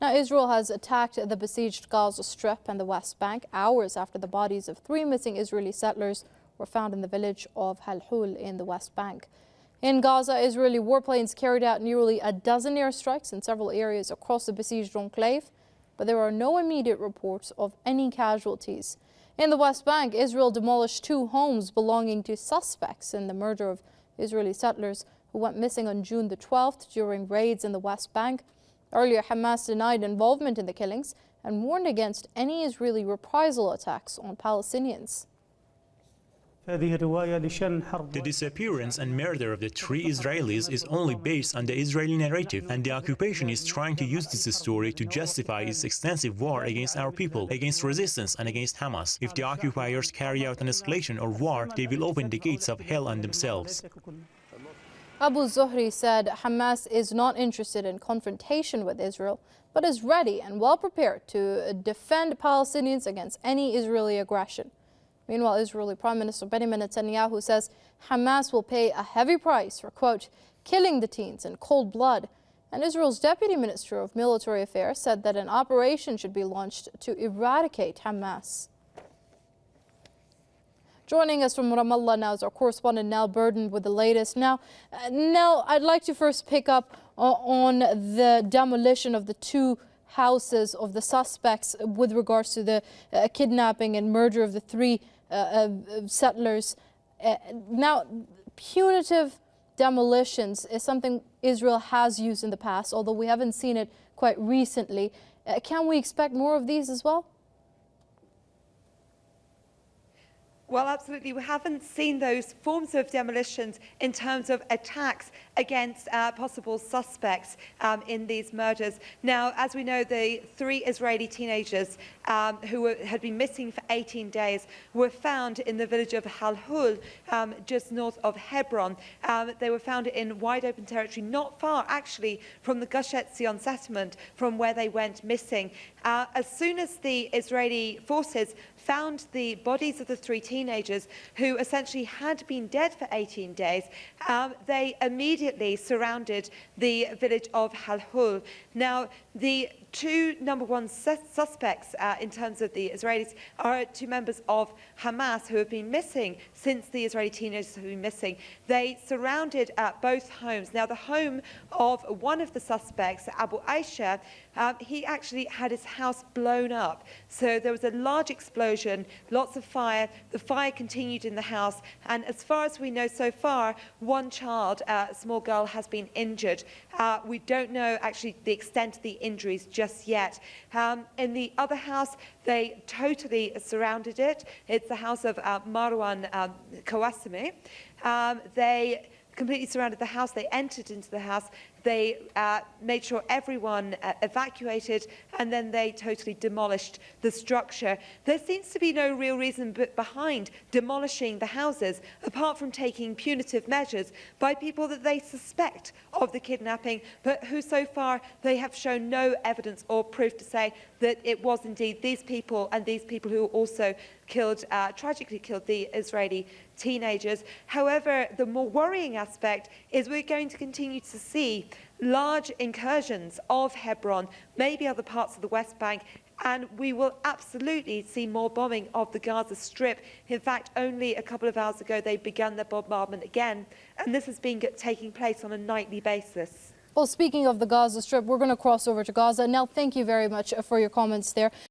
Now, Israel has attacked the besieged Gaza Strip and the West Bank hours after the bodies of 3 missing Israeli settlers were found in the village of Halhul in the West Bank. In Gaza, Israeli warplanes carried out nearly a dozen airstrikes in several areas across the besieged enclave, but there are no immediate reports of any casualties. In the West Bank, Israel demolished 2 homes belonging to suspects in the murder of Israeli settlers who went missing on June the 12th during raids in the West Bank. Earlier, Hamas denied involvement in the killings and warned against any Israeli reprisal attacks on Palestinians. The disappearance and murder of the 3 Israelis is only based on the Israeli narrative, and the occupation is trying to use this story to justify its extensive war against our people, against resistance and against Hamas. If the occupiers carry out an escalation or war, they will open the gates of hell on themselves. Abu Zuhri said Hamas is not interested in confrontation with Israel, but is ready and well prepared to defend Palestinians against any Israeli aggression. Meanwhile, Israeli Prime Minister Benjamin Netanyahu says Hamas will pay a heavy price for, quote, killing the teens in cold blood. And Israel's Deputy Minister of Military Affairs said that an operation should be launched to eradicate Hamas. Joining us from Ramallah now is our correspondent Nell Burden with the latest. Now, Nell, I'd like to first pick up on the demolition of the 2 houses of the suspects with regards to the kidnapping and murder of the 3 settlers. Now, punitive demolitions is something Israel has used in the past, although we haven't seen it quite recently. Can we expect more of these as well? Well, absolutely. We haven't seen those forms of demolitions in terms of attacks against possible suspects in these murders. Now, as we know, the 3 Israeli teenagers who had been missing for 18 days were found in the village of Halhul, just north of Hebron. They were found in wide open territory, not far actually from the Gush Etzion settlement from where they went missing. As soon as the Israeli forces found the bodies of the 3 teenagers who essentially had been dead for 18 days, they immediately surrounded the village of Halhul. Now, the 2 number 1 suspects in terms of the Israelis are 2 members of Hamas who have been missing since the Israeli teenagers have been missing. They surrounded both homes. Now, the home of one of the suspects, Abu Aisha, he actually had his house blown up. So there was a large explosion, lots of fire. The fire continued in the house. And as far as we know so far, 1 child, a small girl, has been injured. We don't know actually the extent of the injuries just yet. In the other house, they totally surrounded it. It's the house of Marwan Kawasimi. They completely surrounded the house. They entered into the house. They made sure everyone evacuated, and then they totally demolished the structure. There seems to be no real reason behind demolishing the houses, apart from taking punitive measures by people that they suspect of the kidnapping, but who so far they have shown no evidence or proof to say that it was indeed these people and these people who also killed, tragically killed the Israeli teenagers. However, the more worrying aspect is we're going to continue to see large incursions of Hebron, maybe other parts of the West Bank, and we will absolutely see more bombing of the Gaza Strip. In fact, only a couple of hours ago they began their bombardment again, and this has been taking place on a nightly basis. Well, speaking of the Gaza Strip, we're going to cross over to Gaza. Nell, thank you very much for your comments there.